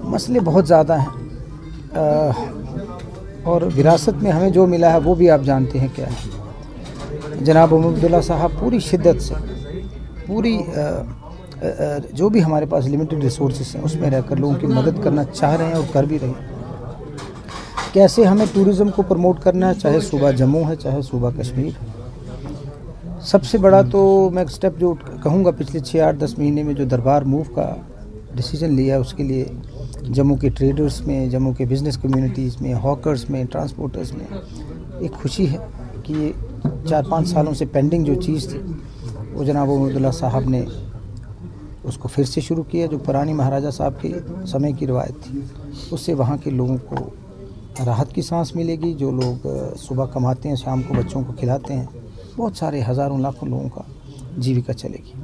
मसले बहुत ज़्यादा हैं और विरासत में हमें जो मिला है वो भी आप जानते हैं क्या है। जनाब अब्दुल्ला साहब पूरी शिद्दत से पूरी जो भी हमारे पास लिमिटेड रिसोर्सेस हैं उसमें रहकर लोगों की मदद करना चाह रहे हैं और कर भी रहे हैं। कैसे हमें टूरिज़्म को प्रमोट करना है, चाहे सूबा जम्मू है चाहे सूबा कश्मीर है। सबसे बड़ा तो मैं स्टेप जो कहूँगा पिछले 6-8-10 महीने में जो दरबार मूव का डिसीजन लिया उसके लिए जम्मू के ट्रेडर्स में, जम्मू के बिज़नेस कम्युनिटीज़ में, हॉकर्स में, ट्रांसपोर्टर्स में एक खुशी है कि ये 4-5 सालों से पेंडिंग जो चीज़ थी वो जनाब अब्दुल्ला साहब ने उसको फिर से शुरू किया। जो पुरानी महाराजा साहब के समय की रवायत थी उससे वहाँ के लोगों को राहत की सांस मिलेगी। जो लोग सुबह कमाते हैं शाम को बच्चों को खिलाते हैं, बहुत सारे हज़ारों लाखों लोगों का जीविका चलेगी।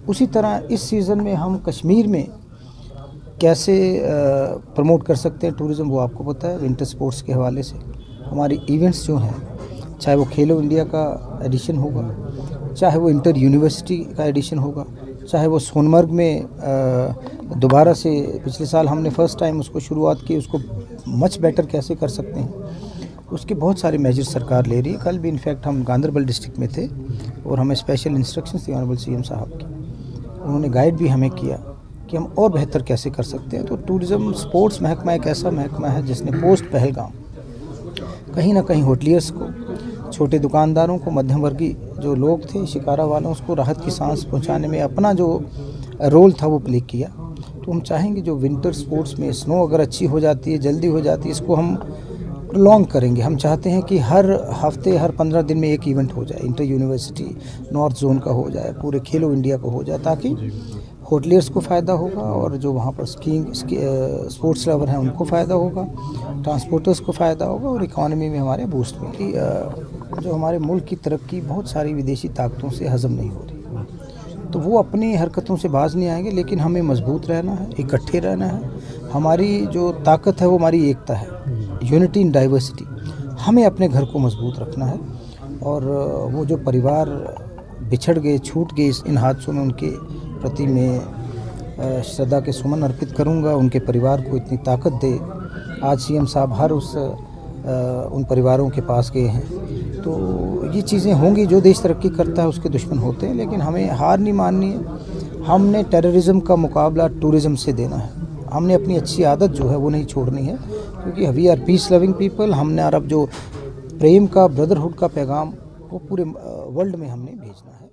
उसी तरह इस सीज़न में हम कश्मीर में कैसे प्रमोट कर सकते हैं टूरिज़्म वो आपको पता है। विंटर स्पोर्ट्स के हवाले से हमारी इवेंट्स जो हैं, चाहे वो खेलो इंडिया का एडिशन होगा, चाहे वो इंटर यूनिवर्सिटी का एडिशन होगा, चाहे वो सोनमर्ग में दोबारा से पिछले साल हमने फ़र्स्ट टाइम उसको शुरुआत की, उसको मच बेटर कैसे कर सकते हैं उसके बहुत सारे मेजर सरकार ले रही है। कल भी इनफैक्ट हम गांदरबल डिस्ट्रिक्ट में थे और हमें स्पेशल इंस्ट्रक्शंस थे ऑनरेबल सीएम साहब की। उन्होंने गाइड भी हमें किया कि हम और बेहतर कैसे कर सकते हैं। तो टूरिज़्म स्पोर्ट्स महकमा एक ऐसा महकमा है जिसने पोस्ट पहलगाम कहीं ना कहीं होटलियर्स को, छोटे दुकानदारों को, मध्यम वर्गीय जो लोग थे शिकारा वालों उसको राहत की सांस पहुंचाने में अपना जो रोल था वो प्ले किया। तो हम चाहेंगे जो विंटर स्पोर्ट्स में स्नो अगर अच्छी हो जाती है, जल्दी हो जाती है, इसको हम लॉन्ग करेंगे। हम चाहते हैं कि हर हफ्ते हर 15 दिन में एक इवेंट हो जाए, इंटर यूनिवर्सिटी नॉर्थ जोन का हो जाए, पूरे खेलो इंडिया का हो जाए, ताकि होटलियर्स को फ़ायदा होगा और जो वहाँ पर स्कीइंग स्पोर्ट्स लवर हैं उनको फ़ायदा होगा, ट्रांसपोर्टर्स को फ़ायदा होगा और इकॉनमी में हमारे बूस्ट मिलेगी। जो हमारे मुल्क की तरक्की बहुत सारी विदेशी ताकतों से हज़म नहीं हो रही, तो वो अपनी हरकतों से बाज नहीं आएंगे। लेकिन हमें मजबूत रहना है, इकट्ठे रहना है। हमारी जो ताकत है वो हमारी एकता है, यूनिटी इन डाइवर्सिटी। हमें अपने घर को मजबूत रखना है और वो जो परिवार बिछड़ गए, छूट गए इन हादसों में, उनके प्रति मैं श्रद्धा के सुमन अर्पित करूंगा। उनके परिवार को इतनी ताकत दे। आज सीएम साहब हर उन परिवारों के पास गए हैं। तो ये चीज़ें होंगी। जो देश तरक्की करता है उसके दुश्मन होते हैं, लेकिन हमें हार नहीं माननी है। हमने टेररिज्म का मुकाबला टूरिज़्म से देना है। हमने अपनी अच्छी आदत जो है वो नहीं छोड़नी है, क्योंकि we are peace loving people. हमने अरब जो प्रेम का, ब्रदरहुड का पैगाम वो पूरे वर्ल्ड में हमने भेजना है।